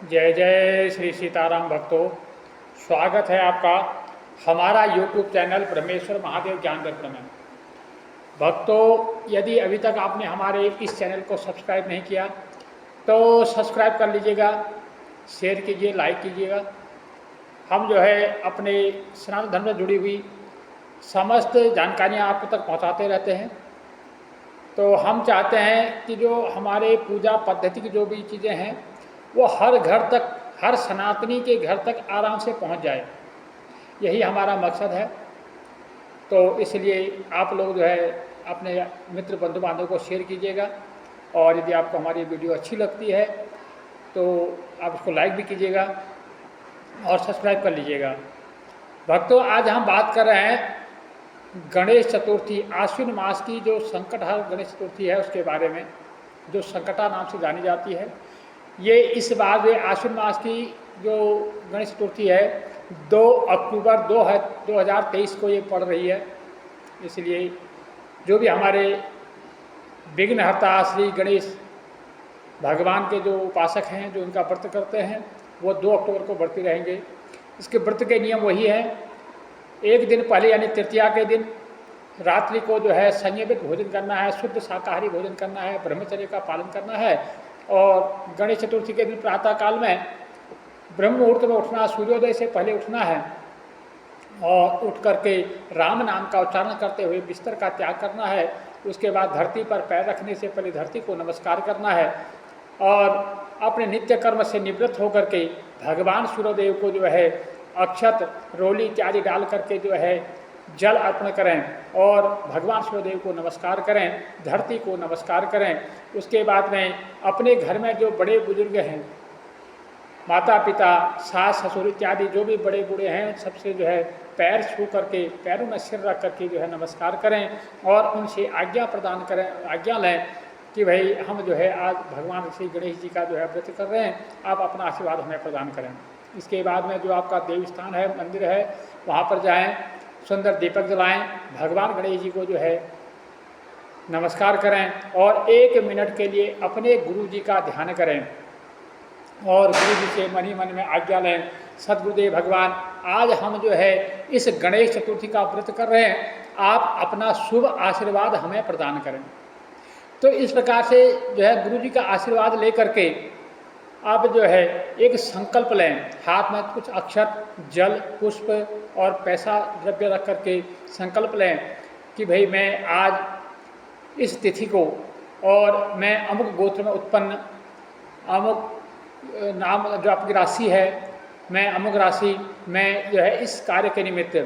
जय जय श्री सीताराम भक्तों। स्वागत है आपका हमारा YouTube चैनल ब्रह्मेश्वर महादेव ज्ञान दर्पण में। भक्तों, यदि अभी तक आपने हमारे इस चैनल को सब्सक्राइब नहीं किया तो सब्सक्राइब कर लीजिएगा, शेयर कीजिए, लाइक कीजिएगा। हम अपने सनातन धर्म से जुड़ी हुई समस्त जानकारियाँ आपको तक पहुँचाते रहते हैं। तो हम चाहते हैं कि जो हमारे पूजा पद्धति की जो भी चीज़ें हैं वो हर घर तक, हर सनातनी के घर तक आराम से पहुंच जाए, यही हमारा मकसद है। तो इसलिए आप लोग अपने मित्र बंधु बांधव को शेयर कीजिएगा, और यदि आपको हमारी वीडियो अच्छी लगती है तो आप उसको लाइक भी कीजिएगा और सब्सक्राइब कर लीजिएगा। भक्तों, आज हम बात कर रहे हैं गणेश चतुर्थी, आश्विन मास की जो संकटहर गणेश चतुर्थी है उसके बारे में, जो संकटा नाम से जानी जाती है। ये इस बार आश्विन मास की जो गणेश चतुर्थी है 2 अक्टूबर 2023 को ये पड़ रही है। इसलिए जो भी हमारे विघ्नहर्ता श्री गणेश भगवान के जो उपासक हैं, जो इनका व्रत करते हैं, वो 2 अक्टूबर को व्रती रहेंगे। इसके व्रत के नियम वही है, एक दिन पहले यानी तृतीया के दिन रात्रि को संयमित भोजन करना है, शुद्ध शाकाहारी भोजन करना है, ब्रह्मचर्य का पालन करना है। और गणेश चतुर्थी के दिन प्रातः काल में ब्रह्म मुहूर्त में उठना, सूर्योदय से पहले उठना है, और उठ करके राम नाम का उच्चारण करते हुए बिस्तर का त्याग करना है। उसके बाद धरती पर पैर रखने से पहले धरती को नमस्कार करना है, और अपने नित्य कर्म से निवृत्त होकर के भगवान सूर्यदेव को अक्षत, रोली इत्यादि डाल करके जल अर्पण करें और भगवान सूर्यदेव को नमस्कार करें, धरती को नमस्कार करें। उसके बाद में अपने घर में जो बड़े बुजुर्ग हैं, माता पिता, सास ससुर इत्यादि जो भी बड़े बूढ़े हैं, सबसे पैर छू करके, पैरों में सिर रख करके नमस्कार करें और उनसे आज्ञा प्रदान करें, आज्ञा लें कि भाई हम आज भगवान श्री गणेश जी का व्रत कर रहे हैं, आप अपना आशीर्वाद हमें प्रदान करें। इसके बाद में जो आपका देव स्थान है, मंदिर है, वहाँ पर जाएं, सुंदर दीपक जलाएं, भगवान गणेश जी को नमस्कार करें और 1 मिनट के लिए अपने गुरु जी का ध्यान करें और गुरु जी से मन ही मन में आज्ञा लें, सदगुरुदेव भगवान, आज हम इस गणेश चतुर्थी का व्रत कर रहे हैं, आप अपना शुभ आशीर्वाद हमें प्रदान करें। तो इस प्रकार से गुरु जी का आशीर्वाद लेकर के आप एक संकल्प लें, हाथ में कुछ अक्षत, जल, पुष्प और पैसा द्रव्य रख करके संकल्प लें कि भाई मैं आज इस तिथि को, और मैं अमुक गोत्र में उत्पन्न, अमुक नाम जो आपकी राशि है, मैं अमुक राशि, मैं इस कार्य के निमित्त,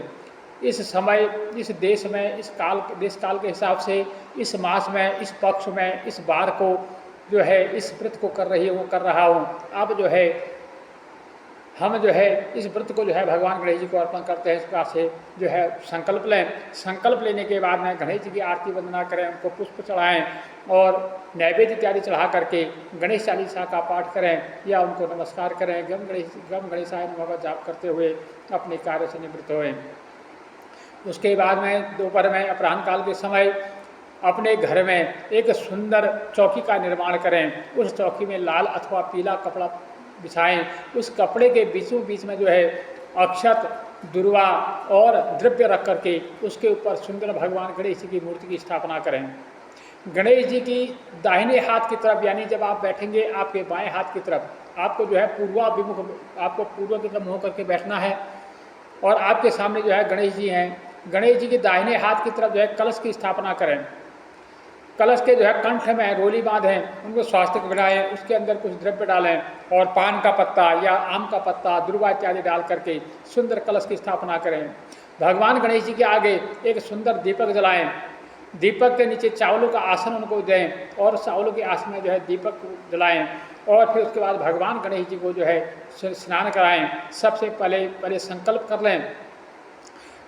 इस समय, इस देश में, इस काल, देश काल के हिसाब से, इस मास में, इस पक्ष में, इस बार को इस व्रत को कर रहा हूँ। अब हम इस व्रत को भगवान गणेश जी को अर्पण करते हैं। इस प्रकार से संकल्प लें। संकल्प लेने के बाद में गणेश जी की आरती वंदना करें, उनको पुष्प चढ़ाएं और नैवेद्य इत्यादि चढ़ा करके गणेश चालीसा का पाठ करें या उनको नमस्कार करें, गम गणेशाय नमः जाप करते हुए अपने कार्य से निवृत्त होएं। उसके बाद में दोपहर में, अपराह्न काल के समय, अपने घर में एक सुंदर चौकी का निर्माण करें। उस चौकी में लाल अथवा पीला कपड़ा बिछाएं। उस कपड़े के बीचों बीच में अक्षत, दुर्वा और द्रव्य रख करके उसके ऊपर सुंदर भगवान गणेश जी की मूर्ति की स्थापना करें। गणेश जी की दाहिने हाथ की तरफ, यानी जब आप बैठेंगे आपके बाएं हाथ की तरफ आपको पूर्वाभिमुख, आपको पूर्व की तरफ मुँह करके बैठना है, और आपके सामने गणेश जी हैं। गणेश जी के दाहिने हाथ की तरफ कलश की स्थापना करें। कलश के कंठ में रोली बांधें, उनको स्वास्तिक बनाएं, उसके अंदर कुछ द्रव्य डालें और पान का पत्ता या आम का पत्ता, दुर्वा इत्यादि डाल करके सुंदर कलश की स्थापना करें। भगवान गणेश जी के आगे एक सुंदर दीपक जलाएं। दीपक के नीचे चावलों का आसन उनको दें और चावलों के आसन में दीपक जलाएं, और फिर उसके बाद भगवान गणेश जी को स्नान कराएं। सबसे पहले संकल्प कर लें।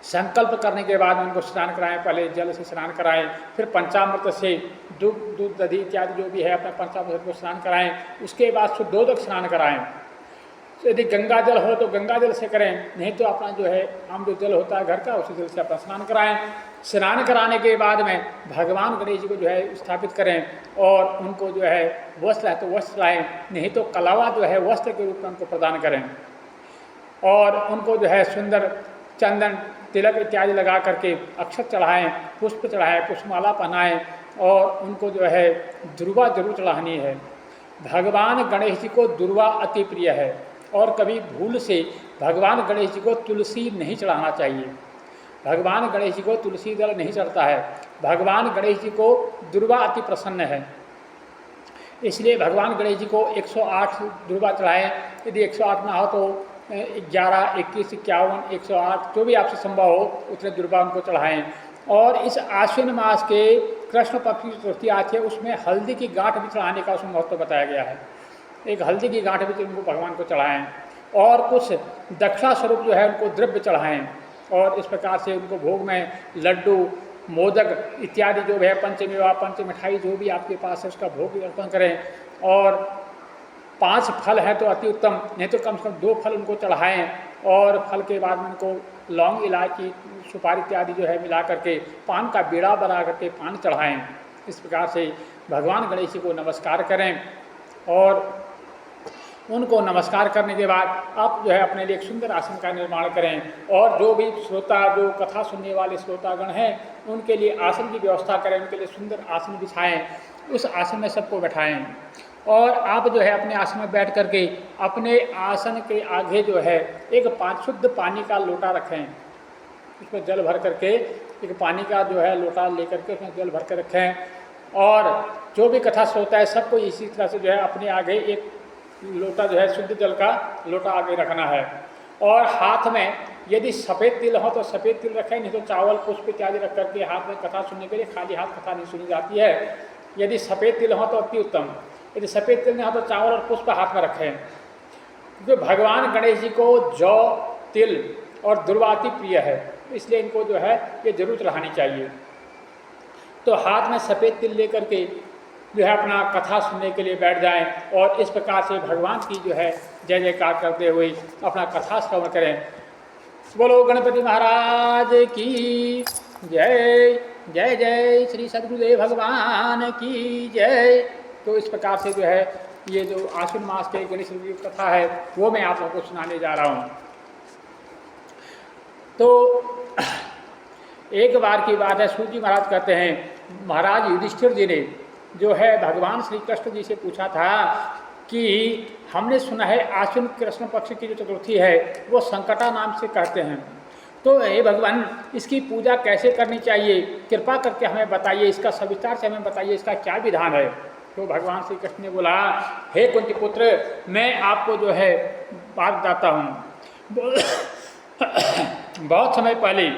संकल्प करने के बाद उनको स्नान कराएं, पहले जल से स्नान कराएं, फिर पंचामृत से दूध दधी इत्यादि जो भी है अपने पंचामृत को स्नान कराएं। उसके बाद शुद्धोदक स्नान कराएं। यदि गंगा जल हो तो गंगा जल से करें, नहीं तो अपना जो है आम जो जल होता है घर का उसी जल से अपना स्नान कराएं। स्नान कराने के बाद में भगवान गणेश जी को जो है स्थापित करें और उनको जो है वस्त्र है तो वस्त्र लाएँ, नहीं तो कलावा जो है वस्त्र के रूप में उनको प्रदान करें और उनको जो है सुंदर चंदन तिलक इत्यादि लगा करके अक्षत चढ़ाएँ, पुष्प चढ़ाएँ, पुष्पमाला पहनाएँ और उनको जो है दुर्वा जरूर चढ़ानी है। भगवान गणेश जी को दुर्वा अति प्रिय है और कभी भूल से भगवान गणेश जी को तुलसी नहीं चढ़ाना चाहिए। भगवान गणेश जी को तुलसी दल नहीं चढ़ता है, भगवान गणेश जी को दुर्वा अति प्रसन्न है, इसलिए भगवान गणेश जी को 108 दुर्वा चढ़ाएँ। यदि 108 ना हो तो 11, 21, 51, 108 जो भी आपसे संभव हो उतने दुर्वा उनको चढ़ाएँ। और इस आश्विन मास के कृष्ण पक्ष की चतुर्थी आती है, उसमें हल्दी की गांठ भी चढ़ाने का उसमें महत्व बताया गया है। एक हल्दी की गांठ भी उनको भगवान को चढ़ाएँ और कुछ दक्षा स्वरूप जो है उनको द्रव्य चढ़ाएँ और इस प्रकार से उनको भोग में लड्डू, मोदक इत्यादि जो भी है पंचमेवा, पंच मिठाई जो भी आपके पास है उसका भोग अर्पण करें। और 5 फल है तो अति उत्तम, नहीं तो कम से कम 2 फल उनको चढ़ाएँ और फल के बाद में उनको लौंग, इलायची, सुपारी इत्यादि जो है मिला करके पान का बीड़ा बना करके पान चढ़ाएँ। इस प्रकार से भगवान गणेश जी को नमस्कार करें और उनको नमस्कार करने के बाद आप जो है अपने लिए एक सुंदर आसन का निर्माण करें और जो भी श्रोता, जो कथा सुनने वाले श्रोतागण हैं उनके लिए आसन की व्यवस्था करें, उनके लिए सुंदर आसन बिछाएं, उस आसन में सबको बैठाएं और आप जो है अपने आसन में बैठ करके अपने आसन के आगे जो है एक शुद्ध पानी का लोटा रखें, उसमें जल भर करके एक पानी का जो है लोटा लेकर के उसमें जल भर कर रखें और जो भी कथा श्रोता है सबको इसी तरह से जो है अपने आगे एक लोटा जो है शुद्ध जल का लोटा आगे रखना है। और हाथ में यदि सफ़ेद तिल हो तो सफ़ेद तिल रखें, नहीं तो चावल, पुष्प इत्यादि रख करके हाथ में कथा सुनने के लिए, खाली हाथ कथा नहीं सुनी जाती है। यदि सफ़ेद तिल हो तो अति उत्तम, यदि सफ़ेद तिल नहीं हो तो चावल और पुष्प हाथ में रखें, क्योंकि भगवान गणेश जी को जौ, तिल और दुर्वा अति प्रिय है, इसलिए इनको जो है ये जरूर चढ़ानी चाहिए। तो हाथ में सफ़ेद तिल लेकर के जो है अपना कथा सुनने के लिए बैठ जाएं और इस प्रकार से भगवान की जो है जय जयकार करते हुए अपना कथा श्रवण करें। बोलो गणपति महाराज की जय। जय जय श्री सद्गुरुदेव भगवान की जय। तो इस प्रकार से जो है ये जो आश्विन मास के गणेश जी की कथा है वो मैं आप लोगों को सुनाने जा रहा हूँ। तो एक बार की बात है, सूत जी महाराज कहते हैं महाराज युधिष्ठिर जी ने जो है भगवान श्री कृष्ण जी से पूछा था कि हमने सुना है आश्विन कृष्ण पक्ष की जो चतुर्थी है वो संकटा नाम से कहते हैं, तो हे भगवान इसकी पूजा कैसे करनी चाहिए, कृपा करके हमें बताइए, इसका सविस्तार से हमें बताइए, इसका क्या विधान है। तो भगवान श्री कृष्ण ने बोला, हे कुंती पुत्र मैं आपको जो है बात बताता हूँ। बहुत समय पहले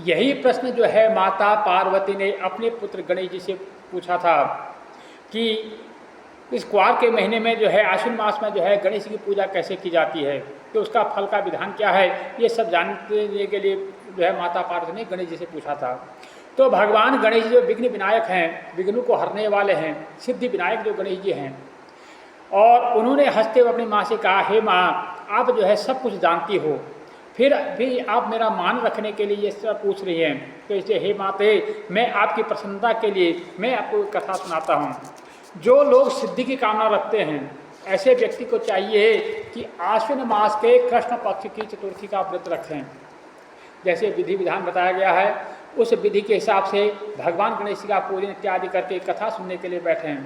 यही प्रश्न जो है माता पार्वती ने अपने पुत्र गणेश जी से पूछा था कि इस क्वार के महीने में जो है आश्विन मास में जो है गणेश जी की पूजा कैसे की जाती है, तो उसका फल का विधान क्या है, ये सब जानने के लिए जो है माता पार्वती ने गणेश जी से पूछा था। तो भगवान गणेश जी जो विघ्न विनायक हैं, विघ्नों को हरने वाले हैं, सिद्धि विनायक जो गणेश जी हैं, और उन्होंने हंसते हुए अपनी माँ से कहा, हे माँ आप जो है सब कुछ जानती हो, फिर भी आप मेरा मान रखने के लिए ये सब पूछ रही हैं, तो इसलिए हे माते मैं आपकी प्रसन्नता के लिए मैं आपको कथा सुनाता हूँ। जो लोग सिद्धि की कामना रखते हैं ऐसे व्यक्ति को चाहिए कि आश्विन मास के कृष्ण पक्ष की चतुर्थी का व्रत रखें, जैसे विधि विधान बताया गया है उस विधि के हिसाब से भगवान गणेश का पूजन इत्यादि करके कथा सुनने के लिए बैठें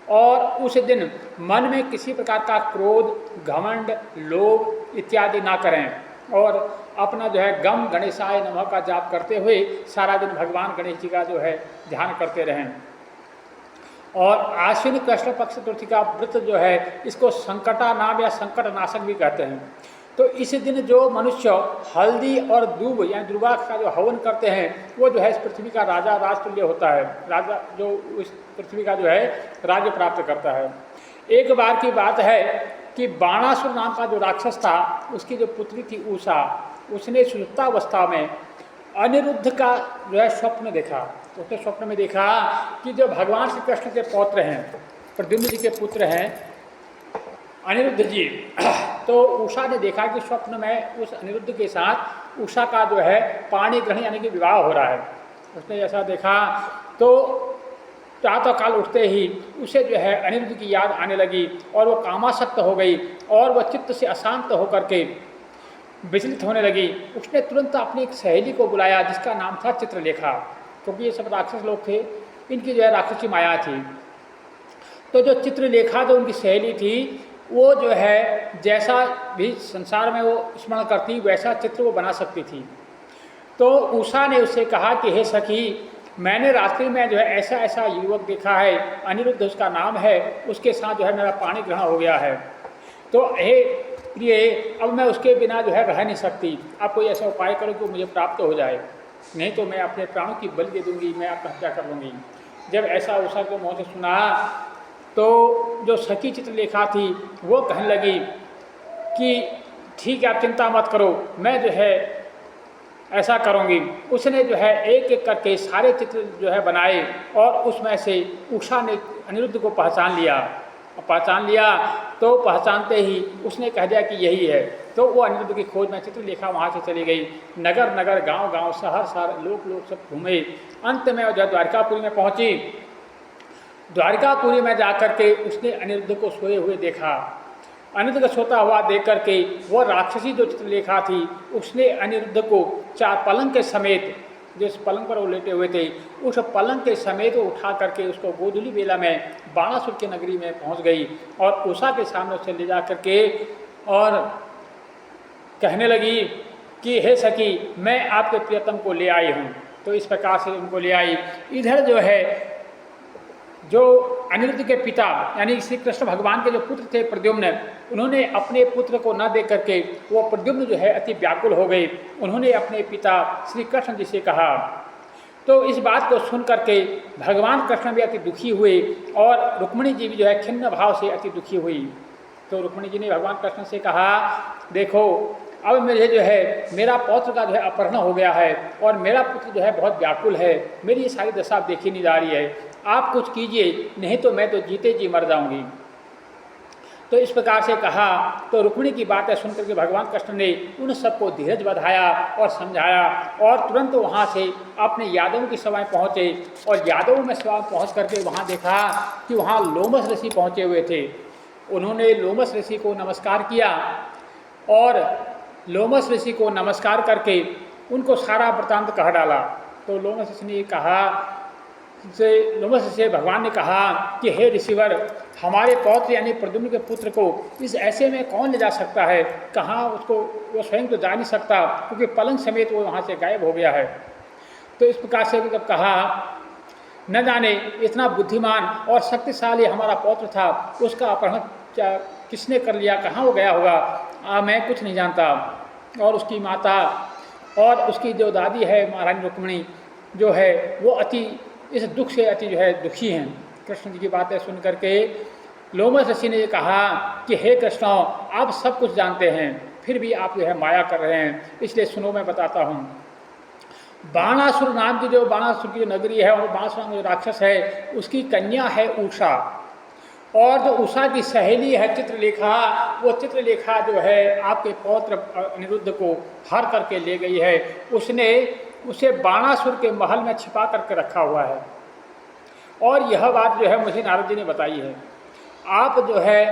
और उस दिन मन में किसी प्रकार का क्रोध, घमंड, लोभ इत्यादि ना करें और अपना जो है गम गणेशाय नमः का जाप करते हुए सारा दिन भगवान गणेश जी का जो है ध्यान करते रहें। और आश्विन कृष्ण पक्ष चतुर्थी का व्रत जो है इसको संकटा नाम या संकट नाशक भी कहते हैं। तो इस दिन जो मनुष्य हल्दी और दूब यानी दुर्वा का जो हवन करते हैं वो जो है इस पृथ्वी का राजा राजतुल्य होता है, राजा जो इस पृथ्वी का जो है राज्य प्राप्त करता है। एक बार की बात है कि बाणासुर नाम का जो राक्षस था उसकी जो पुत्री थी उषा, उसने सुषुप्तावस्था में अनिरुद्ध का जो है स्वप्न देखा। उसने स्वप्न में देखा कि जो भगवान श्री कृष्ण के पौत्र हैं, प्रद्युम्न जी के पुत्र हैं अनिरुद्ध जी, तो उषा ने देखा कि स्वप्न में उस अनिरुद्ध के साथ उषा का जो है पाणी ग्रहण यानी कि विवाह हो रहा है। उसने ऐसा देखा तो प्रातःकाल उठते ही उसे जो है अनिरुद्ध की याद आने लगी और वो कामासक्त हो गई और वह चित्त से अशांत होकर के विचलित होने लगी। उसने तुरंत अपनी एक सहेली को बुलाया जिसका नाम था चित्रलेखा, क्योंकि ये सब राक्षस लोग थे, इनकी जो है राक्षसी माया थी। तो जो चित्रलेखा जो उनकी सहेली थी वो जो है जैसा भी संसार में वो स्मरण करती वैसा चित्र वो बना सकती थी। तो उषा ने उससे कहा कि हे सखी, मैंने रात्रि में जो है ऐसा ऐसा युवक देखा है, अनिरुद्ध उसका नाम है, उसके साथ जो है मेरा पाणी ग्रहण हो गया है। तो हे प्रिय, अब मैं उसके बिना जो है रह नहीं सकती, आप कोई ऐसा उपाय करो कि वो मुझे प्राप्त हो जाए, नहीं तो मैं अपने प्राणों की बलि दे दूंगी, मैं आपका हत्या कर लूँगी। जब ऐसा उषा के मुँह से सुना तो जो सखी चित्रलेखा थी वो कहने लगी कि ठीक है, आप चिंता मत करो, मैं जो है ऐसा करूँगी। उसने जो है एक एक करके सारे चित्र जो है बनाए और उसमें से उषा ने अनिरुद्ध को पहचान लिया। तो पहचानते ही उसने कह दिया कि यही है। तो वो अनिरुद्ध की खोज में चित्रलेखा वहाँ से चली गई। नगर नगर, गांव गांव, शहर शहर, लोग सब घूमे। अंत में जो द्वारकापुरी में पहुँची। द्वारकापुरी में जाकर के उसने अनिरुद्ध को सोए हुए देखा। अनिरुद्ध को सोता हुआ देख करके वह राक्षसी जो चित्रलेखा थी उसने अनिरुद्ध को चार पलंग के समेत, जिस पलंग पर वो लेटे हुए थे उस पलंग के समेत वो उठा करके उसको गोधूली बेला में बाणासुर की नगरी में पहुंच गई और उषा के सामने उसे ले जा करके और कहने लगी कि हे सखी, मैं आपके प्रियतम को ले आई हूँ। तो इस प्रकार से उनको ले आई। इधर जो है जो अनिरुद्ध के पिता यानी श्री कृष्ण भगवान के जो पुत्र थे प्रद्युम्न, उन्होंने अपने पुत्र को न देख करके वो प्रद्युम्न जो है अति व्याकुल हो गए। उन्होंने अपने पिता श्री कृष्ण जी से कहा। तो इस बात को सुन करके भगवान कृष्ण भी अति दुखी हुए और रुक्मिणी जी भी जो है खिन्न भाव से अति दुखी हुई। तो रुक्मिणी जी ने भगवान कृष्ण से कहा, देखो अब मुझे जो है मेरा पौत्र का जो है अपहरण हो गया है और मेरा पुत्र जो है बहुत व्याकुल है, मेरी ये सारी दशा देखी नहीं जा रही है, आप कुछ कीजिए, नहीं तो मैं तो जीते जी मर जाऊंगी। तो इस प्रकार से कहा। तो रुक्मिणी की बातें सुनकर के भगवान कृष्ण ने उन सबको धीरज बधाया और समझाया और तुरंत वहाँ से अपने यादवों की सभाएं पहुँचे और यादवों में सभा पहुँच करके वहाँ देखा कि वहाँ लोमस ऋषि पहुँचे हुए थे। उन्होंने लोमस ऋषि को नमस्कार किया और लोमस ऋषि को नमस्कार करके उनको सारा वृत्तांत कह डाला। तो लोमस ऋषि ने कहा से लोमस ऋषि भगवान ने कहा कि हे ऋषिवर, हमारे पौत्र यानी प्रद्युम्न के पुत्र को इस ऐसे में कौन ले जा सकता है, कहाँ उसको, वो स्वयं तो जा नहीं सकता क्योंकि पलंग समेत वो वहाँ से गायब हो गया है। तो इस प्रकार से जब कहा, न जाने इतना बुद्धिमान और शक्तिशाली हमारा पौत्र था, उसका अपहरण किसने कर लिया, कहाँ वो गया होगा, मैं कुछ नहीं जानता। और उसकी माता और उसकी जो दादी है महारानी रुक्मिणी जो है वो अति इस दुख से अति जो है दुखी हैं। कृष्ण जी की बातें सुन करके लोमस ऋषि ने कहा कि हे कृष्ण, आप सब कुछ जानते हैं फिर भी आप जो है माया कर रहे हैं, इसलिए सुनो मैं बताता हूँ। बाणासुर नाम की जो बाणासुर की जो नगरी है और बाणासुर नाम जो राक्षस है उसकी कन्या है उषा, और जो उषा की सहेली है चित्रलेखा, वो चित्रलेखा जो है आपके पौत्र अनिरुद्ध को हर करके ले गई है। उसने उसे बाणासुर के महल में छिपा करके रखा हुआ है। और यह बात जो है मुझे नारद जी ने बताई है। आप जो है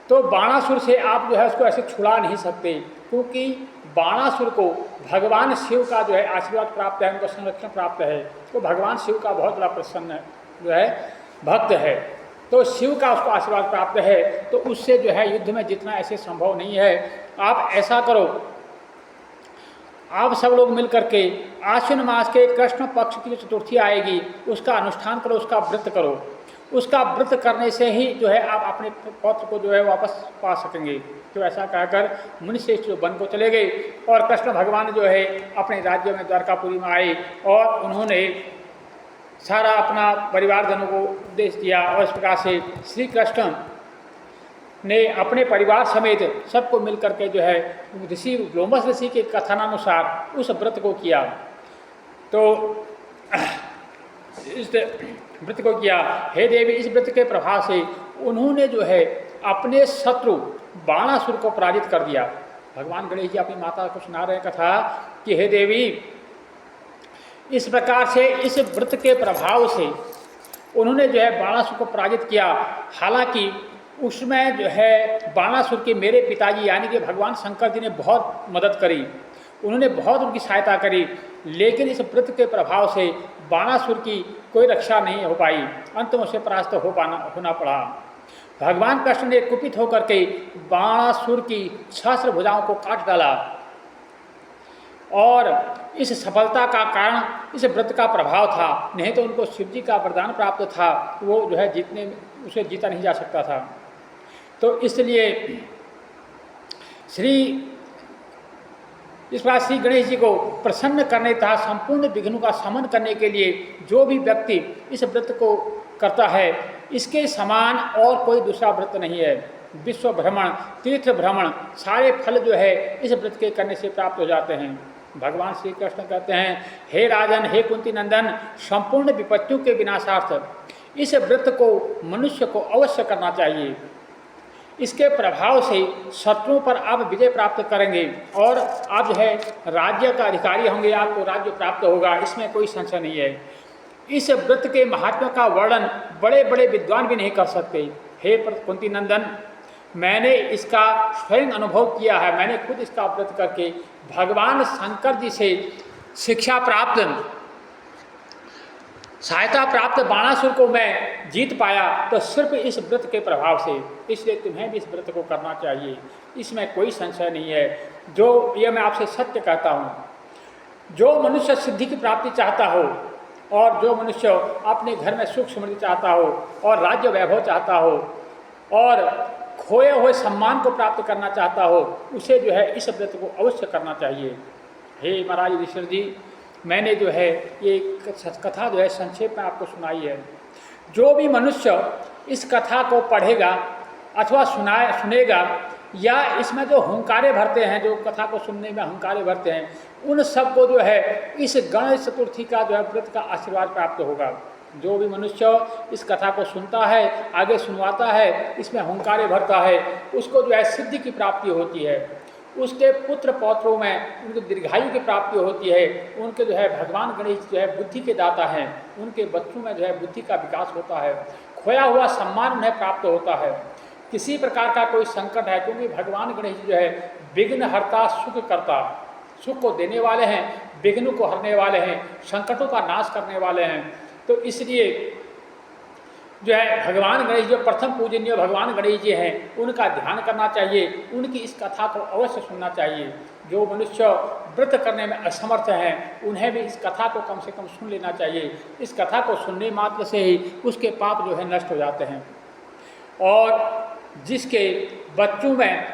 तो बाणासुर से आप जो है उसको ऐसे छुड़ा नहीं सकते, क्योंकि बाणासुर को भगवान शिव का जो है आशीर्वाद प्राप्त है, उनको संरक्षण प्राप्त है। तो भगवान शिव का बहुत बड़ा प्रसन्न जो है भक्त है, तो शिव का उसको आशीर्वाद प्राप्त है। तो उससे जो है युद्ध में जितना ऐसे संभव नहीं है। आप ऐसा करो, आप सब लोग मिल करके आश्विन मास के कृष्ण पक्ष की जो चतुर्थी आएगी उसका अनुष्ठान करो, उसका व्रत करो। उसका व्रत करने से ही जो है आप अपने पौत्र को जो है वापस पा सकेंगे। तो ऐसा कहकर मुनिश्रेष्ठ जो वन को चले गए और कृष्ण भगवान जो है अपने राज्य में द्वारकापुरी में आए और उन्होंने सारा अपना परिवार जनों को उपदेश दिया। और इस प्रकार से श्री कृष्ण ने अपने परिवार समेत सबको मिल करके जो है ऋषि लोमस ऋषि के कथनानुसार उस व्रत को किया। तो इस व्रत को किया। हे देवी, इस व्रत के प्रभाव से उन्होंने जो है अपने शत्रु बाणासुर को पराजित कर दिया। भगवान गणेश जी अपनी माता को सुना रहे कथा कि हे देवी, इस प्रकार से इस व्रत के प्रभाव से उन्होंने जो है बाणासुर को पराजित किया। हालांकि उसमें जो है बाणासुर के मेरे पिताजी यानी कि भगवान शंकर जी ने बहुत मदद करी, उन्होंने बहुत उनकी सहायता करी, लेकिन इस व्रत के प्रभाव से बाणासुर की कोई रक्षा नहीं हो पाई, अंत में उसे परास्त होना पड़ा। भगवान कृष्ण ने कुपित होकर के बाणासुर की सहस्त्र भुजाओं को काट डाला और इस सफलता का कारण इस व्रत का प्रभाव था, नहीं तो उनको शिव जी का वरदान प्राप्त था, वो जो है उसे जीता नहीं जा सकता था। तो इसलिए इस बार श्री गणेश जी को प्रसन्न करने तथा संपूर्ण विघ्नों का शमन करने के लिए जो भी व्यक्ति इस व्रत को करता है, इसके समान और कोई दूसरा व्रत नहीं है। विश्व भ्रमण, तीर्थ भ्रमण, सारे फल जो है इस व्रत के करने से प्राप्त हो जाते हैं। भगवान श्री कृष्ण कहते हैं, हे राजन, हे कुंती नंदन, संपूर्ण विपत्तियों के विनाशार्थ इस व्रत को मनुष्य को अवश्य करना चाहिए। इसके प्रभाव से शत्रुओं पर आप विजय प्राप्त करेंगे और आप जो है राज्य का अधिकारी होंगे, आपको राज्य प्राप्त होगा, इसमें कोई संशय नहीं है। इस व्रत के महात्म्य का वर्णन बड़े बड़े विद्वान भी नहीं कर सकते। हे कुंती नंदन, मैंने इसका स्वयं अनुभव किया है, मैंने खुद इसका व्रत करके भगवान शंकर जी से शिक्षा प्राप्त, सहायता प्राप्त बाणासुर को मैं जीत पाया, तो सिर्फ इस व्रत के प्रभाव से। इसलिए तुम्हें भी इस व्रत को करना चाहिए, इसमें कोई संशय नहीं है। जो ये मैं आपसे सत्य कहता हूँ, जो मनुष्य सिद्धि की प्राप्ति चाहता हो और जो मनुष्य अपने घर में सुख समृद्धि चाहता हो और राज्य वैभव चाहता हो और खोए हुए सम्मान को प्राप्त करना चाहता हो, उसे जो है इस व्रत को अवश्य करना चाहिए। हे महाराज युधिष्ठिर जी, मैंने जो है ये कथा जो है संक्षेप में आपको सुनाई है। जो भी मनुष्य इस कथा को पढ़ेगा अथवा सुनेगा या इसमें जो हुंकारे भरते हैं, जो कथा को सुनने में हुंकारे भरते हैं, उन सबको जो है इस गणेश चतुर्थी का जो है व्रत का आशीर्वाद प्राप्त होगा। जो भी मनुष्य इस कथा को सुनता है, आगे सुनवाता है, इसमें हुंकारे भरता है, उसको जो है सिद्धि की प्राप्ति होती है, उसके पुत्र पौत्रों में उनको दीर्घायु की प्राप्ति होती है, उनके जो है भगवान गणेश जो है बुद्धि के दाता हैं, उनके बच्चों में जो है बुद्धि का विकास होता है, खोया हुआ सम्मान उन्हें प्राप्त होता है, किसी प्रकार का कोई संकट है, क्योंकि भगवान गणेश जो है विघ्नहर्ता, सुख करता, सुख को देने वाले हैं, विघ्न को हरने वाले हैं, संकटों का नाश करने वाले हैं। तो इसलिए जो है भगवान गणेश जो प्रथम पूजनीय भगवान गणेश जी हैं, उनका ध्यान करना चाहिए, उनकी इस कथा को अवश्य सुनना चाहिए। जो मनुष्य व्रत करने में असमर्थ हैं, उन्हें भी इस कथा को कम से कम सुन लेना चाहिए। इस कथा को सुनने मात्र से ही उसके पाप जो है नष्ट हो जाते हैं। और जिसके बच्चों में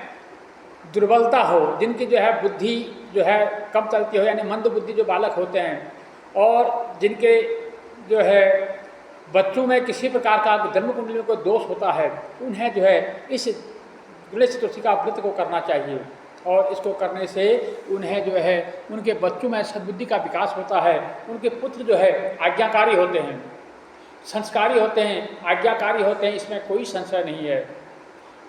दुर्बलता हो, जिनकी जो है बुद्धि जो है कम चलती हो, यानी मंद बुद्धि जो बालक होते हैं, और जिनके जो है बच्चों में किसी प्रकार का जन्म कुंडली में कोई दोष होता है, उन्हें जो है इस गणेश चतुर्थी का व्रत को करना चाहिए। और इसको करने से उन्हें जो है उनके बच्चों में सद्बुद्धि का विकास होता है, उनके पुत्र जो है आज्ञाकारी होते हैं, संस्कारी होते हैं, आज्ञाकारी होते हैं, इसमें कोई संशय नहीं है।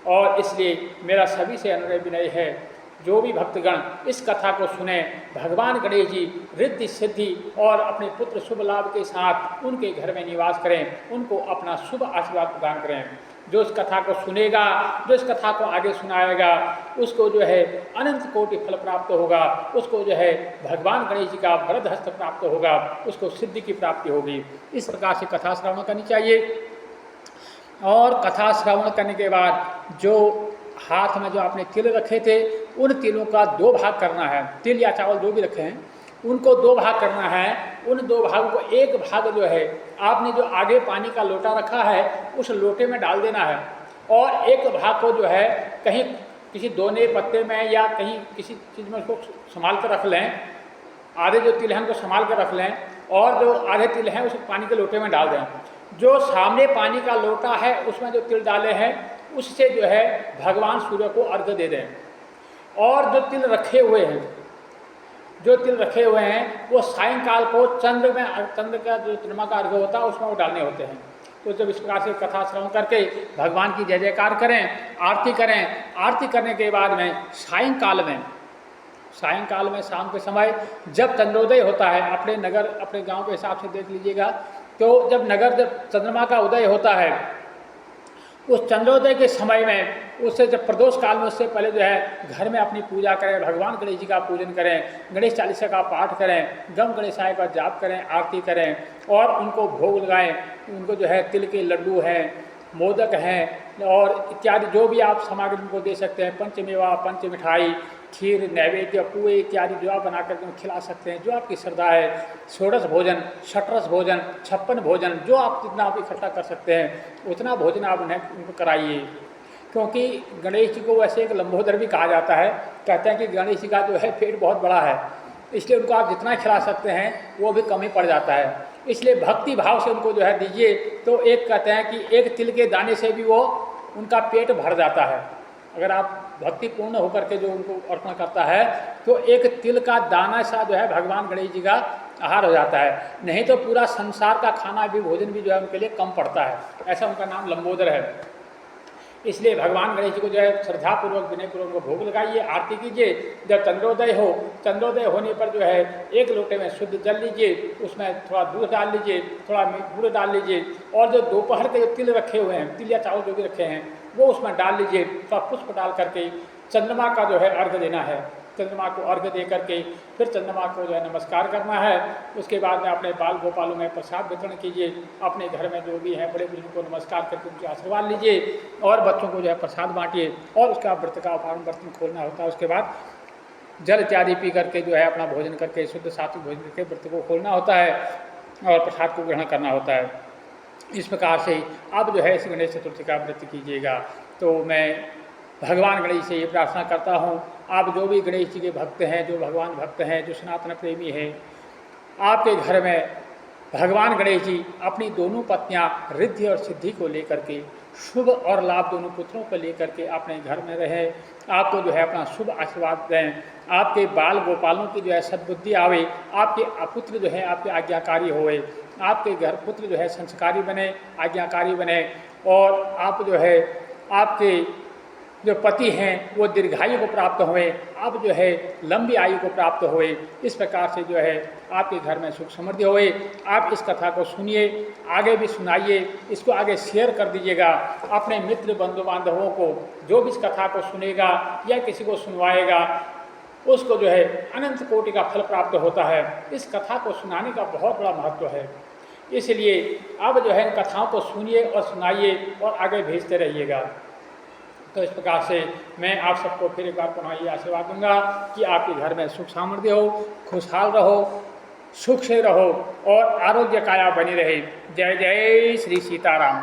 और इसलिए मेरा सभी से अनुरोध विनय है, जो भी भक्तगण इस कथा को सुने, भगवान गणेश जी रिद्धि सिद्धि और अपने पुत्र शुभ लाभ के साथ उनके घर में निवास करें, उनको अपना शुभ आशीर्वाद प्रदान करें। जो इस कथा को सुनेगा, जो इस कथा को आगे सुनाएगा, उसको जो है अनंत कोटि फल प्राप्त होगा, उसको जो है भगवान गणेश जी का वरद हस्त प्राप्त होगा, उसको सिद्धि की प्राप्ति होगी। इस प्रकार से कथा श्रवण करनी चाहिए। और कथा श्रवण करने के बाद जो हाथ में जो आपने तिल रखे थे, उन तिलों का 2 भाग करना है। तिल या चावल जो भी रखे हैं, उनको 2 भाग करना है। उन 2 भागों को एक भाग जो है आपने जो आगे पानी का लोटा रखा है, उस लोटे में डाल देना है, और एक भाग को जो है कहीं किसी दोने पत्ते में या कहीं किसी चीज़ में उसको संभाल कर रख लें। आधे जो तिल हैं उनको संभाल कर रख लें, और जो आधे तिल हैं उस पानी के लोटे में डाल दें। जो सामने पानी का लोटा है उसमें जो तिल डाले हैं, उससे जो है भगवान सूर्य को अर्घ्य दे दें। और जो तिल रखे हुए हैं वो सायंकाल को चंद्र का जो चंद्रमा का अर्घ्य होता है उसमें वो डालने होते हैं। तो जब इस प्रकार से कथा श्रवण करके भगवान की जय जयकार करें, आरती करें। आरती करने के बाद में सायंकाल में शाम के समय जब चंद्रोदय होता है, अपने नगर अपने गांव के हिसाब से देख लीजिएगा, तो जब चंद्रमा का उदय होता है, उस चंद्रोदय के समय में, उससे जब प्रदोष काल में, उससे पहले जो है घर में अपनी पूजा करें, भगवान गणेश जी का पूजन करें, गणेश चालीसा का पाठ करें, गम गणेशाय का जाप करें, आरती करें और उनको भोग लगाएं। उनको जो है तिल के लड्डू हैं, मोदक हैं और इत्यादि जो भी आप सामग्री उनको दे सकते हैं, पंचमेवा, पंच मिठाई, खीर, नैवेद्य, पुए इत्यादि जो आप बना करके खिला सकते हैं, जो आपकी श्रद्धा है। षोडश भोजन, षटरस भोजन, 56 भोजन, जो आप जितना आप इकट्ठा कर सकते हैं उतना भोजन आप उनको कराइए। क्योंकि गणेश जी को वैसे एक लंबोदर भी कहा जाता है। कहते हैं कि गणेश जी का जो है पेट बहुत बड़ा है, इसलिए उनको आप जितना खिला सकते हैं वो भी कम ही पड़ जाता है। इसलिए भक्ति भाव से उनको जो है दीजिए। तो एक कहते हैं कि एक तिल के दाने से भी वो उनका पेट भर जाता है। अगर आप भक्तिपूर्ण होकर के जो उनको अर्पण करता है तो एक तिल का दाना सा जो है भगवान गणेश जी का आहार हो जाता है। नहीं तो पूरा संसार का खाना भी, भोजन भी जो है उनके लिए कम पड़ता है। ऐसा उनका नाम लंबोदर है। इसलिए भगवान गणेश जी को जो है श्रद्धापूर्वक, विनयपूर्वक उनको भोग लगाइए, आरती कीजिए। जब चंद्रोदय होने पर जो है एक लोटे में शुद्ध जल लीजिए, उसमें थोड़ा दूध डाल लीजिए, थोड़ा गुड़ डाल लीजिए और जो दोपहर के जो तिल रखे हुए हैं, तिल या चावल जो भी रखे हैं, वो उसमें डाल लीजिए। थोड़ा पुष्प डाल करके चंद्रमा का जो है अर्घ्य देना है। चंद्रमा को अर्घ्य दे करके फिर चंद्रमा को जो है नमस्कार करना है। उसके बाद में अपने बाल गोपालों में प्रसाद वितरण कीजिए। अपने घर में जो भी हैं बड़े बुजुर्ग को नमस्कार करके उनके आशीर्वाद लीजिए और बच्चों को जो है प्रसाद बांटिए। और उसका व्रत का बर्तन खोलना होता है। उसके बाद जल इत्यादि पी करके जो है अपना भोजन करके, शुद्ध सात्विक भोजन करके व्रत को खोलना होता है और प्रसाद को ग्रहण करना होता है। इस प्रकार से आप जो है इस गणेश चतुर्थी का व्रत कीजिएगा। तो मैं भगवान गणेश से ये प्रार्थना करता हूँ, आप जो भी गणेश जी के भक्त हैं, जो भगवान भक्त हैं, जो सनातन प्रेमी हैं, आपके घर में भगवान गणेश जी अपनी दोनों पत्नियाँ रिद्धि और सिद्धि को लेकर के, शुभ और लाभ दोनों पुत्रों को लेकर के अपने घर में रहें। आपको जो है अपना शुभ आशीर्वाद दें। आपके बाल गोपालों की जो है सद्बुद्धि आवे। आपके पुत्र जो है आपके आज्ञाकारी होए। आपके घर पुत्र जो है संस्कारी बने, आज्ञाकारी बने और आप जो है आपके जो पति हैं वो दीर्घायु को प्राप्त हुए, आप जो है लंबी आयु को प्राप्त हुए। इस प्रकार से जो है आपके घर में सुख समृद्धि होए। आप इस कथा को सुनिए, आगे भी सुनाइए, इसको आगे शेयर कर दीजिएगा अपने मित्र बंधु बांधवों को। जो भी इस कथा को सुनेगा या किसी को सुनवाएगा उसको जो है अनंत कोटि का फल प्राप्त होता है। इस कथा को सुनाने का बहुत बड़ा महत्व है। इसलिए अब जो है इन कथाओं को सुनिए और सुनाइए और आगे भेजते रहिएगा। तो इस प्रकार से मैं आप सबको फिर एक बार पुनः ये आशीर्वाद दूंगा कि आपके घर में सुख समृद्धि हो, खुशहाल रहो, सुख से रहो और आरोग्य काया बनी रहे। जय जय श्री सीताराम।